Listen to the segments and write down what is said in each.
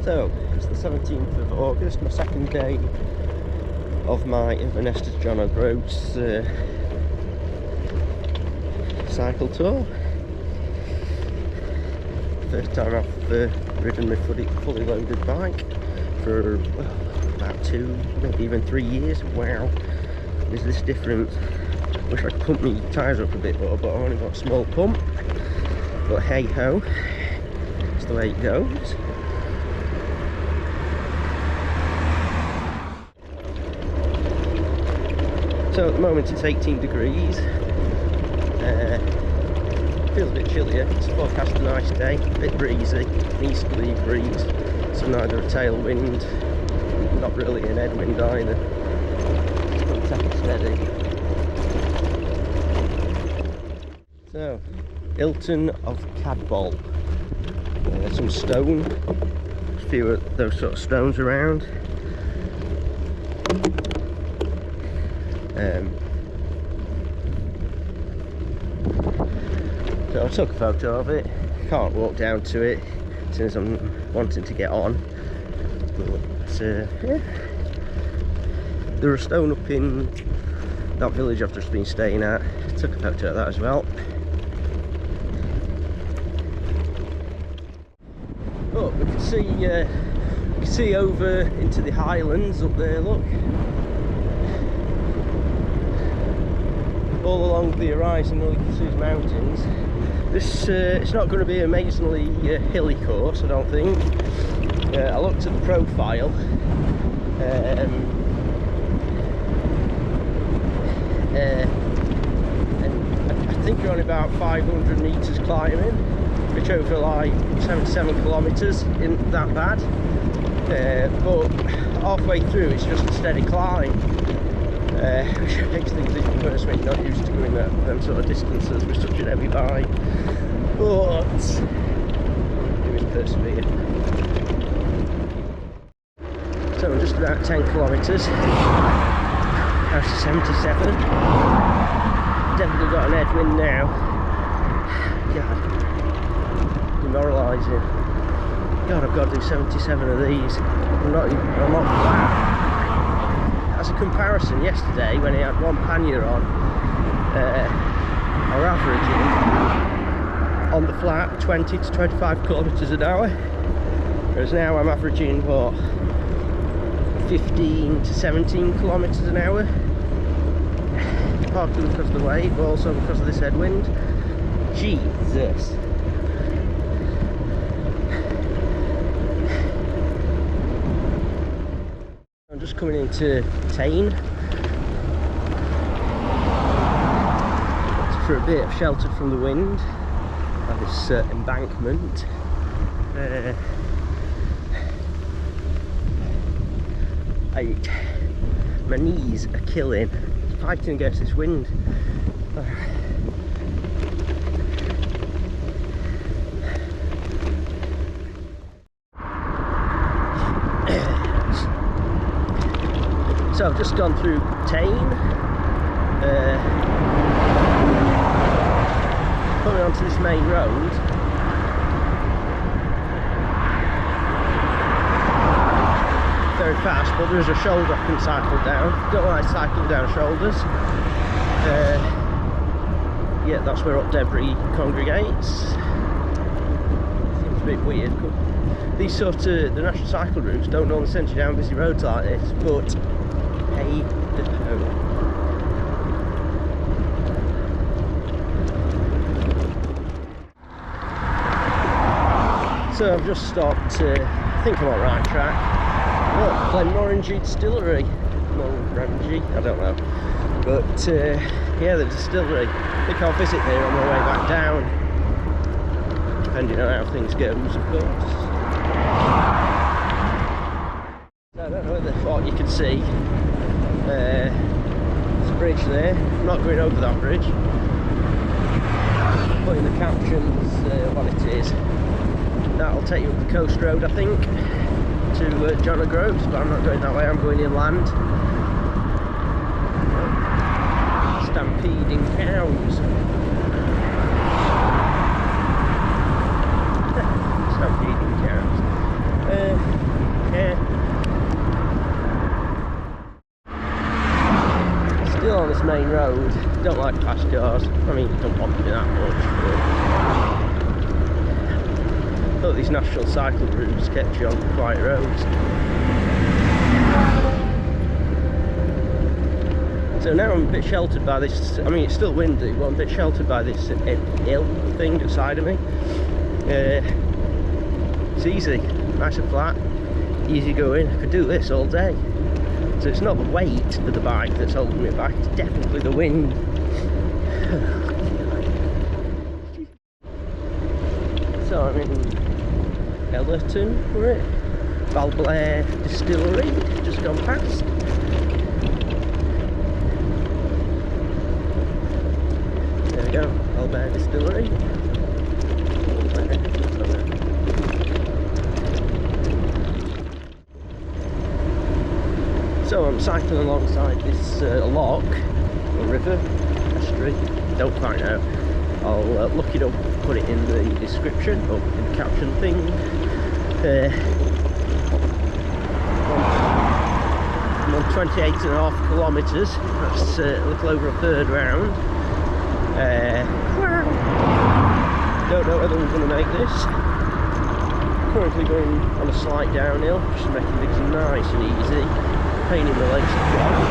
So, it's the 17th of August, my second day of my Inverness To JOG cycle tour. First time I've ridden my fully loaded bike for about 2, maybe even 3 years. Wow, is this different? Wish I could pump my tyres up a bit more, but I've only got a small pump. But hey ho, it's the way it goes. So at the moment it's 18 degrees, feels a bit chillier. It's forecast a nice day, a bit breezy, an easterly breeze, so neither a tailwind, not really an headwind either. It's going to take it steady. So, Hilton of Cadboll, some stone, a few of those sort of stones around. So I took a photo of it. Can't walk down to it since I'm wanting to get on. But yeah, there are stone up in that village I've just been staying at. Took a photo of that as well. Oh, we can see over into the highlands up there. Look. All along the horizon, all you can see is mountains. This it's not going to be an amazingly hilly course, I don't think. I looked at the profile, and I think you're on about 500 metres climbing, which over like 77 kilometres isn't that bad. But halfway through, it's just a steady climb. Which makes things even worse when you're not used to going them sort of distances with such a heavy bike. But doing persevere. So I'm just about 10 kilometres out to 77. Definitely got an headwind now. God, demoralising. God, I've got to do 77 of these. I'm not flat. As a comparison, yesterday when I had one pannier on, our averaging on the flat 20 to 25 kilometres an hour, whereas now I'm averaging what, 15 to 17 kilometres an hour, partly because of the weight but also because of this headwind. Jesus. I'm just coming into Tain for a bit of shelter from the wind by this embankment. My knees are killing, fighting against this wind. So I've just gone through Tain, coming onto this main road. Very fast, but there is a shoulder I can cycle down. Don't like cycling down shoulders. Yeah, that's where Up Debris congregates. Seems a bit weird. These sort of, the national cycle routes don't normally send you down busy roads like this, but hey ho. So I've just stopped, I think I'm on the right track. Look, Glenmorangie Distillery. Morangie, I don't know. But yeah, the distillery. I think I'll visit there on my way back down. Depending on how things go, of course. I don't know what you can see. There's a bridge there. I'm not going over that bridge. Put in the captions what it is. That'll take you up the coast road, I think, to JOG, but I'm not going that way. I'm going inland. Stampeding cows. Stampeding cows. road. Don't like fast cars. I mean, it don't bother me that much. But thought these national cycle routes get you on quiet roads. So now I'm a bit sheltered by this. I mean, it's still windy, but I'm a bit sheltered by this hill thing beside of me. It's easy, nice and flat, easy going. I could do this all day. So it's not the weight of the bike that's holding me back, it's definitely the wind. So I'm in Ellerton, we're at Balintore Distillery, just gone past. There we go, Balintore Distillery. So I'm cycling alongside this lock, or river, estuary, don't quite know. I'll look it up, put it in the description, or in the caption thing. I'm on 28.5 kilometres, that's a little over a third round. Don't know whether I'm going to make this. Currently going on a slight downhill, just making things nice and easy. Pain in my legs have gone.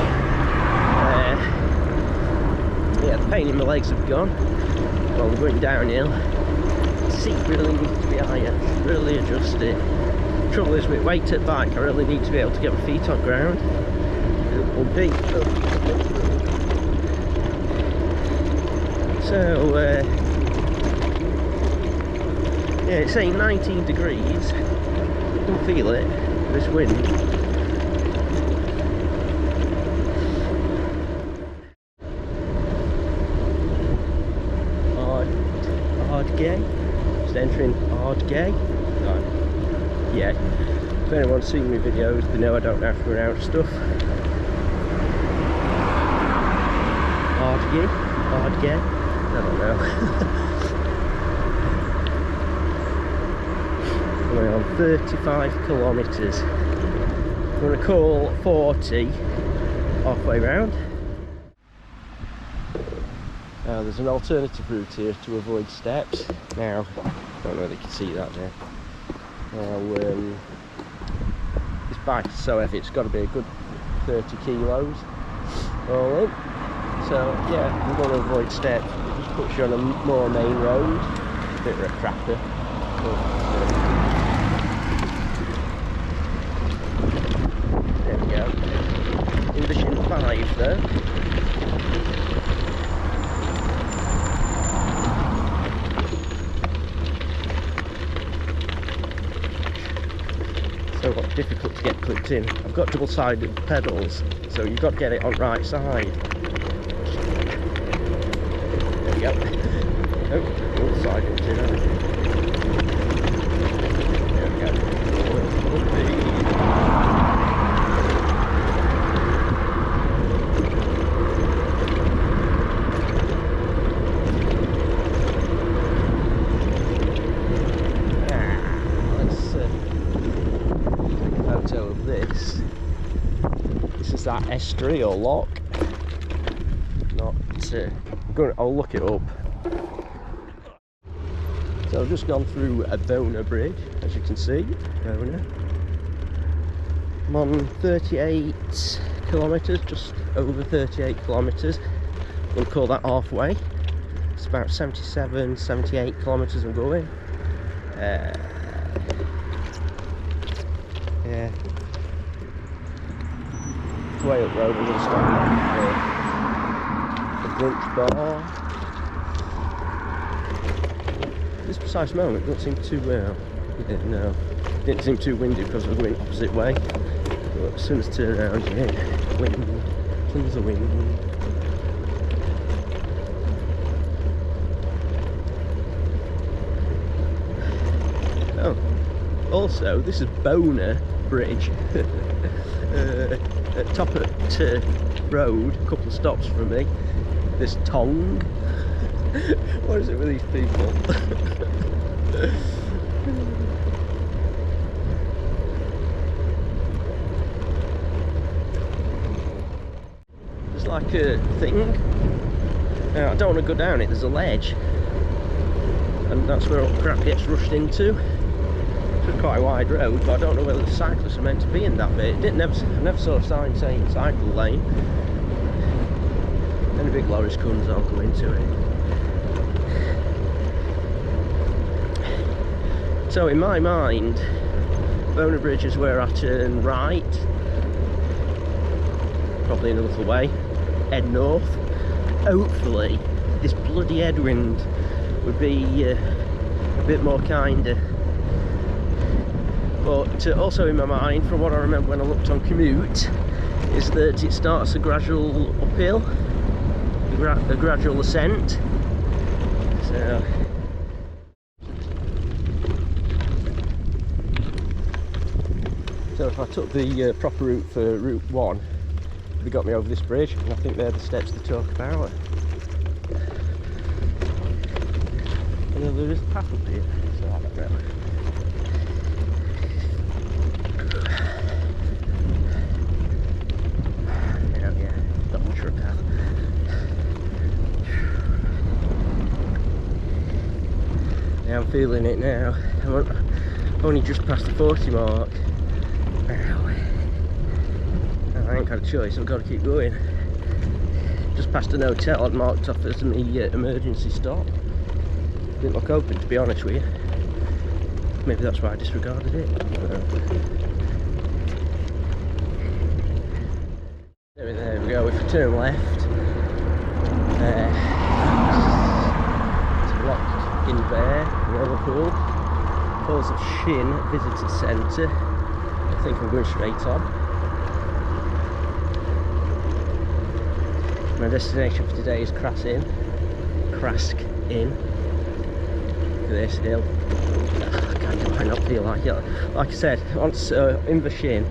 Yeah, the pain in my legs have gone. Well, I'm going downhill. The seat really needs to be higher, really adjust it. Trouble is with weighted bike, I really need to be able to get my feet on ground. Bumpy. So, yeah, it's saying 19 degrees. I can feel it, this wind. Just entering Ardgay. Right. Yeah, if anyone's seen my videos, they know I don't have to pronounce stuff. Ardgay? I don't know. We're on 35 kilometres. I'm going to call 40 halfway round. There's an alternative route here to avoid steps. Now, I don't know if you can see that there. Now, this bike is so heavy, it's got to be a good 30 kilos all in. So, yeah, I'm going to avoid steps. It just puts you on a more main road. A bit of a cracker. There we go. Inversion 5 though. So difficult to get clipped in. I've got double-sided pedals, so you've got to get it on right side. There we go. Oh, double-sided too. There we go. Of this is that estuary or lock. Not I'll look it up. So I've just gone through a Bona bridge, as you can see. Bona. I'm on 38 kilometres, just over 38 kilometres. We'll call that halfway. It's about 77, 78 kilometres I'm going. Yeah. Way up road, we're going to stop at the brunch bar. At this precise moment, it doesn't seem too well. Yeah, no, it didn't seem too windy because we're going opposite way. But as soon as I turn around, yeah, wind, tons of wind. Oh, also, this is Bona Bridge. At top of road, a couple of stops from me, this tongue. What is it with these people? like a thing. Now, I don't want to go down it, there's a ledge. And that's where all the crap gets rushed into. It's quite a wide road, but I don't know whether the cyclists are meant to be in that bit. I never saw a sign saying cycle lane. Any big lorries comes, I'll go into it. So in my mind, Boner Bridge is where I turn right. Probably in a little way. Head north. Hopefully, this bloody headwind would be a bit more kinder. But also in my mind, from what I remember when I looked on Commute, is that it starts a gradual uphill, a gradual ascent. So if I took the proper route for Route 1, they got me over this bridge, and I think they're the steps they talk about. And then there is a path up here, so I don't know. Yeah, not much of a path. Yeah, I'm feeling it now. I'm only just past the 40 mark. I ain't got a choice, I've got to keep going. Just past an hotel I'd marked off as my emergency stop. Didn't look open, to be honest with you. Maybe that's why I disregarded it. There we go, if we turn left, it's locked in there, Liverpool. Falls of Shin Visitor Centre. I think I'm going straight on. My destination for today is Crask Inn. Crask Inn. Look at this hill. God, do I not feel like it? Like I said, once Inverness,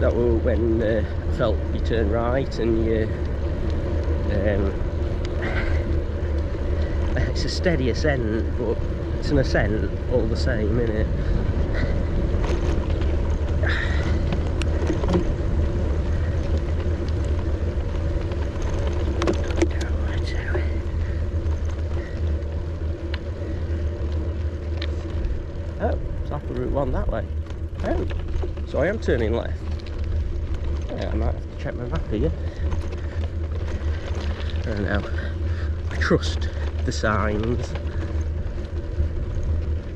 that was when I felt you turn right and you. It's a steady ascent, but it's an ascent all the same, isn't it? Oh, it's off the Route 1 that way. Oh, so I am turning left. Yeah, I might have to check my map here. I don't know. I trust the signs.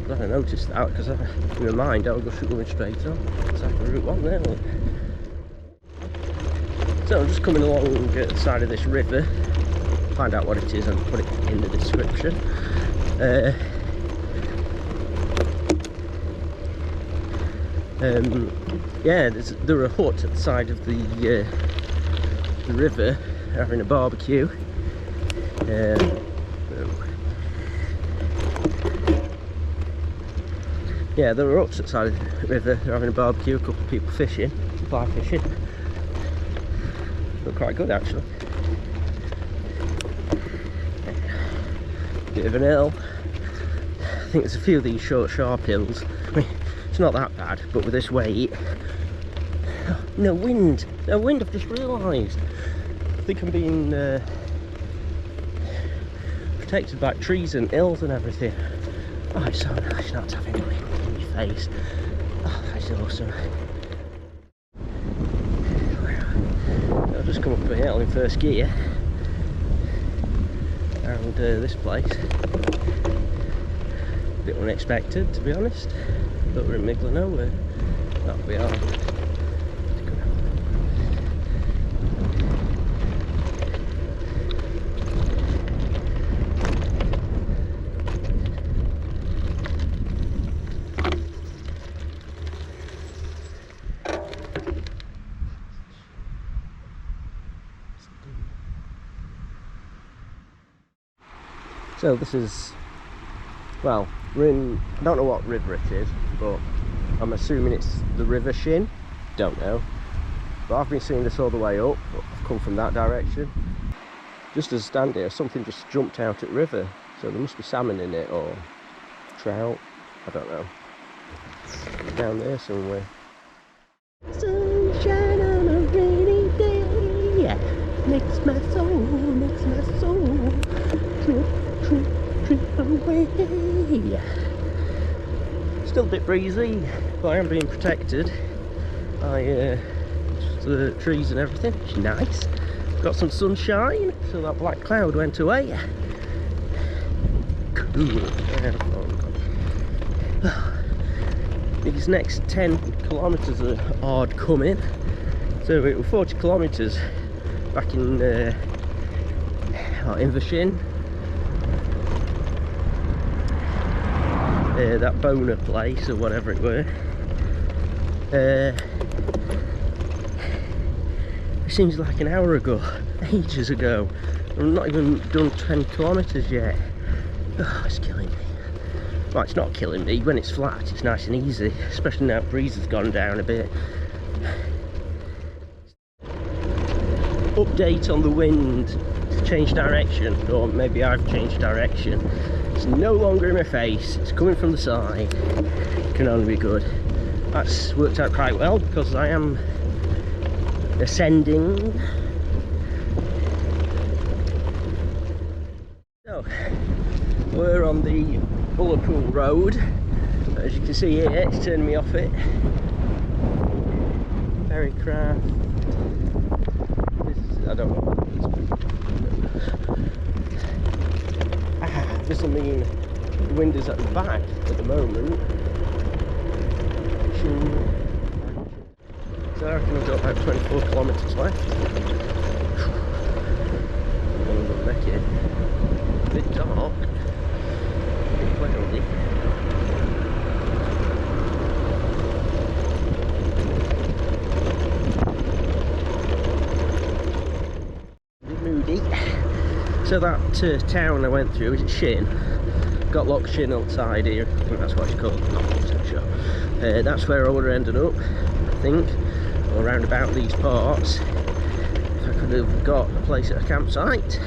I haven't noticed that because in my mind I was going straight on. It's off the Route 1 there. Look. So I'm just coming along the side of this river. Find out what it is and put it in the description. Yeah, there are a hut at the side of the river having a barbecue. Yeah, there are huts at the side of the river, they're having a barbecue, a couple of people fishing, fly fishing. Look quite good actually. Bit of an hill. I think there's a few of these short, sharp hills. I mean, it's not that bad, but with this weight. No wind, I've just realised. I think I'm being protected by trees and hills and everything. Oh, it's so nice not having wind in your face. Oh, that's awesome. I'll just come up a hill in first gear. And this place. A bit unexpected, to be honest. But we're in middle of nowhere. That'll be hard. So this is, well, we're in, I don't know what river it is, but I'm assuming it's the River Shin, don't know. But I've been seeing this all the way up, but I've come from that direction. Just as I stand here, something just jumped out at the river, so there must be salmon in it, or trout, I don't know. Down there somewhere. Sunshine on a rainy day, yeah. makes my soul trip away. Still a bit breezy, but I am being protected by the trees and everything, which is nice. Got some sunshine, so that black cloud went away. Cool. These next 10 kilometres are hard coming. So it was 40 kilometres back in Inverness, that boner place or whatever it were. It seems like an hour ago, ages ago. I'm not even done 10 kilometres yet. Oh, it's killing me. Well, it's not killing me. When it's flat, it's nice and easy, especially now the breeze has gone down a bit. Update on the wind. It's changed direction, or maybe I've changed direction. It's no longer in my face, it's coming from the side. It can only be good. That's worked out quite well because I am ascending. So, we're on the Balintore road. As you can see here, it's turning me off it. Very craft. This is, I don't know. This will mean the wind is at the back at the moment. So I reckon I've got about 24 kilometres left. I'm going to make it a bit dark, a bit cloudy. Moody. So that town I went through, is it Shin? Got Lock Shin outside here, I think that's what it's called, I'm not so sure. That's where I would have ended up, I think, or around about these parts. If I could have got a place at a campsite.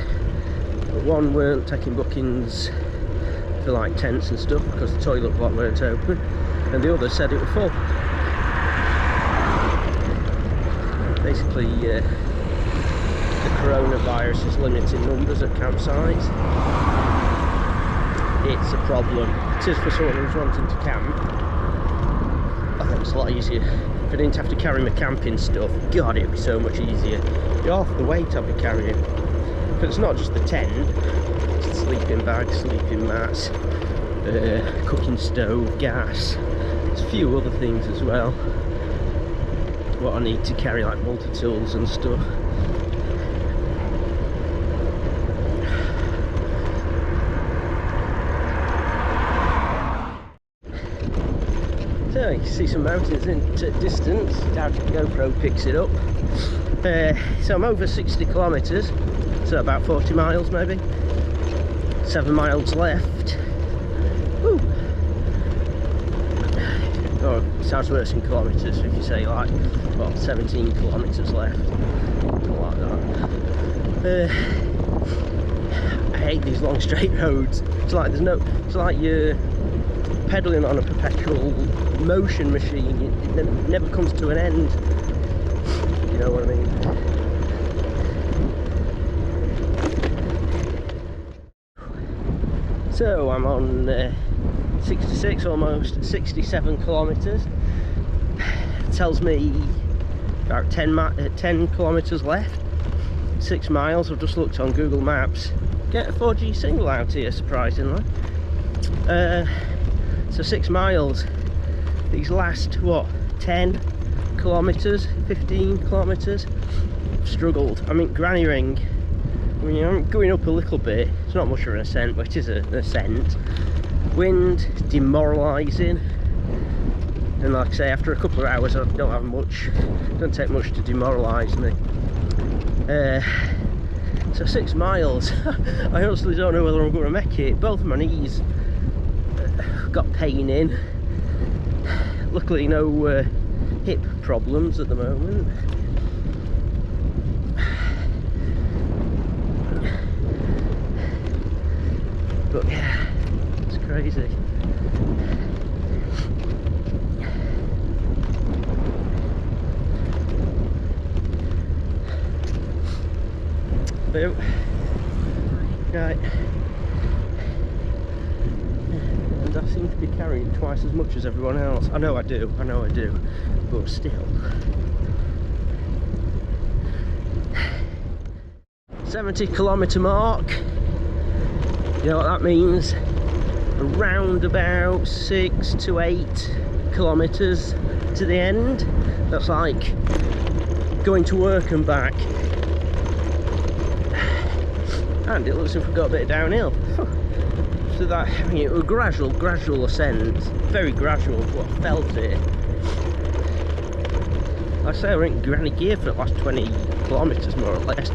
But one weren't taking bookings for like tents and stuff because the toilet block weren't open, and the other said it was full. Basically, the coronavirus is limiting numbers at campsites. It's a problem. It is for someone who's wanting to camp. I think it's a lot easier. If I didn't have to carry my camping stuff, God, it'd be so much easier. Half the weight I'll be carrying. But it's not just the tent, it's the sleeping bags, sleeping mats, cooking stove, gas. There's a few other things as well. What I need to carry, like multi-tools and stuff. So you can see some mountains in distance. Doubt if the GoPro picks it up. So I'm over 60 kilometres, so about 40 miles maybe. 7 miles left. Woo. Oh, it sounds worse in kilometres if you say like, well, 17 kilometres left. Something like that. I hate these long straight roads. It's like there's no, it's like you're pedalling on a perpetual motion machine. It never comes to an end. You know what I mean? So I'm on 66, almost 67 kilometres. It tells me about 10 kilometres left. 6 miles. I've just looked on Google Maps. Get a 4G signal out here, surprisingly. So 6 miles. These last, what, 10 kilometres, 15 kilometres, struggled. I mean, Granny Ring, I mean, I'm going up a little bit. It's not much of an ascent, but it is an ascent. Wind, demoralising. And like I say, after a couple of hours, I don't have much, don't take much to demoralise me. So 6 miles. I honestly don't know whether I'm going to make it. Both my knees got pain in. Luckily no hip problems at the moment. But yeah, it's crazy. boot. Right. And I seem to be carrying twice as much as everyone else. I know I do, but still. 70-kilometre mark. You know what that means? Around about 6 to 8 kilometres to the end. That's like going to work and back. And it looks as if we've got a bit of downhill. So that, I mean, it was a gradual ascent. Very gradual, but I felt it. Like I say, I went in granny gear for the last 20 kilometres more or less.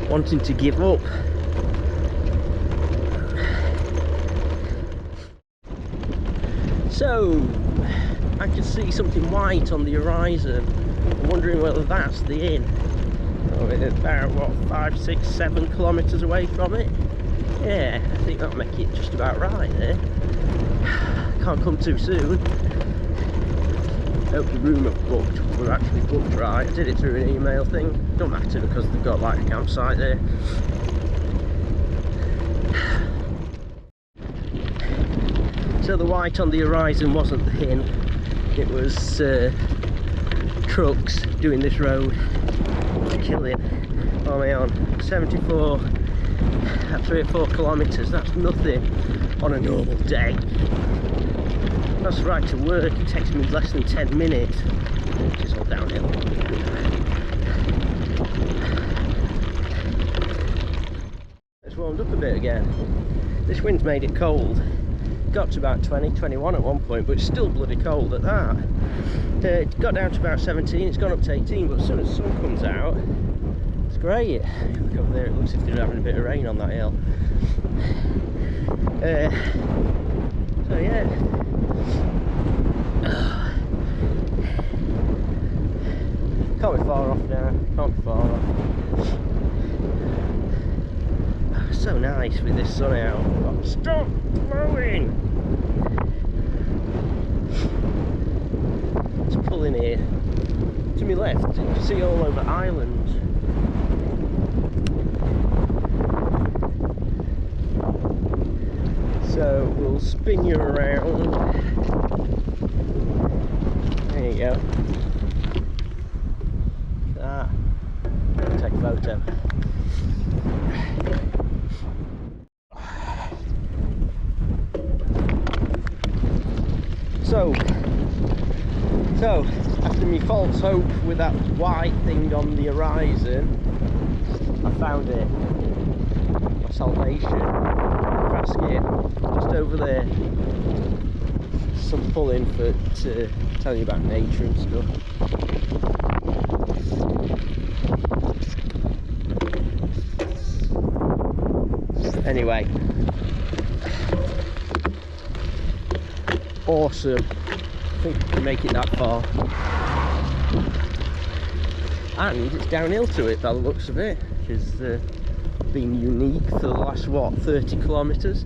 Wanting to give up. So, I can see something white on the horizon. I'm wondering whether that's the inn. Oh, it's about, what, 5, 6, 7 kilometres away from it? Yeah, I think that'll make it just about right there. Can't come too soon. Hope the room I've booked, we're actually booked right. I did it through an email thing. Don't matter because they've got like a campsite there. So the white on the horizon wasn't the inn. It was trucks doing this road. Killing. What am I on? 74 at 3 or 4 kilometres. That's nothing on a normal day. That's right to work. It takes me less than 10 minutes. Just all downhill. It's warmed up a bit again. This wind's made it cold. Got to about 20, 21 at one point, but it's still bloody cold at that. It got down to about 17, it's gone up to 18, but as soon as the sun comes out, it's great. Look over there, it looks as if they're having a bit of rain on that hill. So yeah. Can't be far off now, can't be far off. So nice with this sun out. Oh, stop blowing! Let's pull in here. To my left, you can see all over Ireland. So we'll spin you around. There you go. Ah, take a photo. So after my false hope with that white thing on the horizon, I found it. My salvation. Crask Inn, just over there. Some pulling for to tell you about nature and stuff. Anyway, awesome. I think I can make it that far. And it's downhill to it by the looks of it, which has been unique for the last, what, 30 kilometres.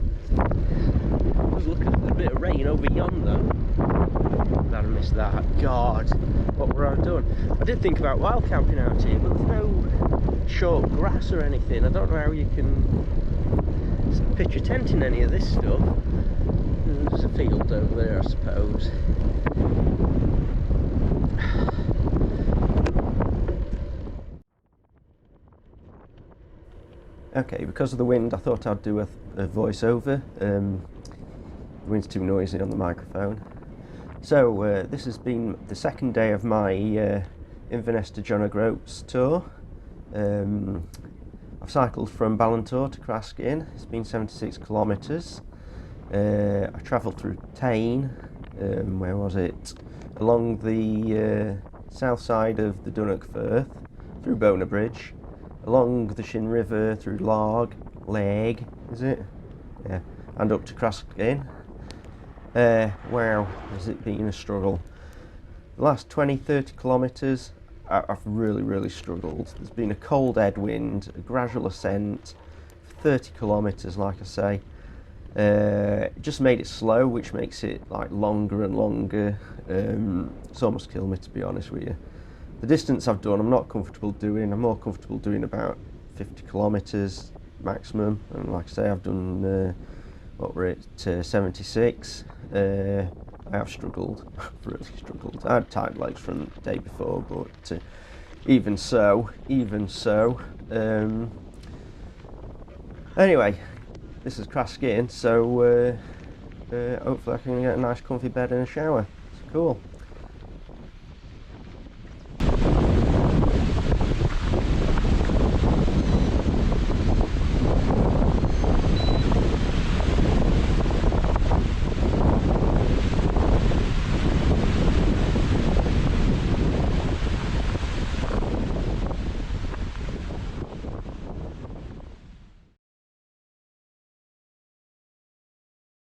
Look at a bit of rain over yonder. Glad I missed that. God, what were I doing? I did think about wild camping out here, but there's no short grass or anything. I don't know how you can pitch a tent in any of this stuff. There's a field over there, I suppose. Okay, because of the wind, I thought I'd do a voiceover. The wind's too noisy on the microphone. So, this has been the second day of my Inverness To JOG tour. I've cycled from Balintore to Crask Inn. It's been 76 kilometres. I travelled through Tain, where was it? Along the south side of the Dunnock Firth, through Bona Bridge, along the Shin River, through Leg, is it? Yeah, and up to Crask Inn. Wow, has it been a struggle. The last 20-30 kilometres, I've really struggled. There's been a cold headwind, a gradual ascent, 30 kilometres, like I say. It just made it slow, which makes it like longer and longer. It's almost killed me, to be honest with you. The distance I've done, I'm not comfortable doing. I'm more comfortable doing about 50 kilometres maximum, and like I say, I've done what were it, 76. I have struggled, really struggled. I had tight legs from the day before, but even so. Anyway, this is Crask Inn, so hopefully I can get a nice comfy bed and a shower. It's cool.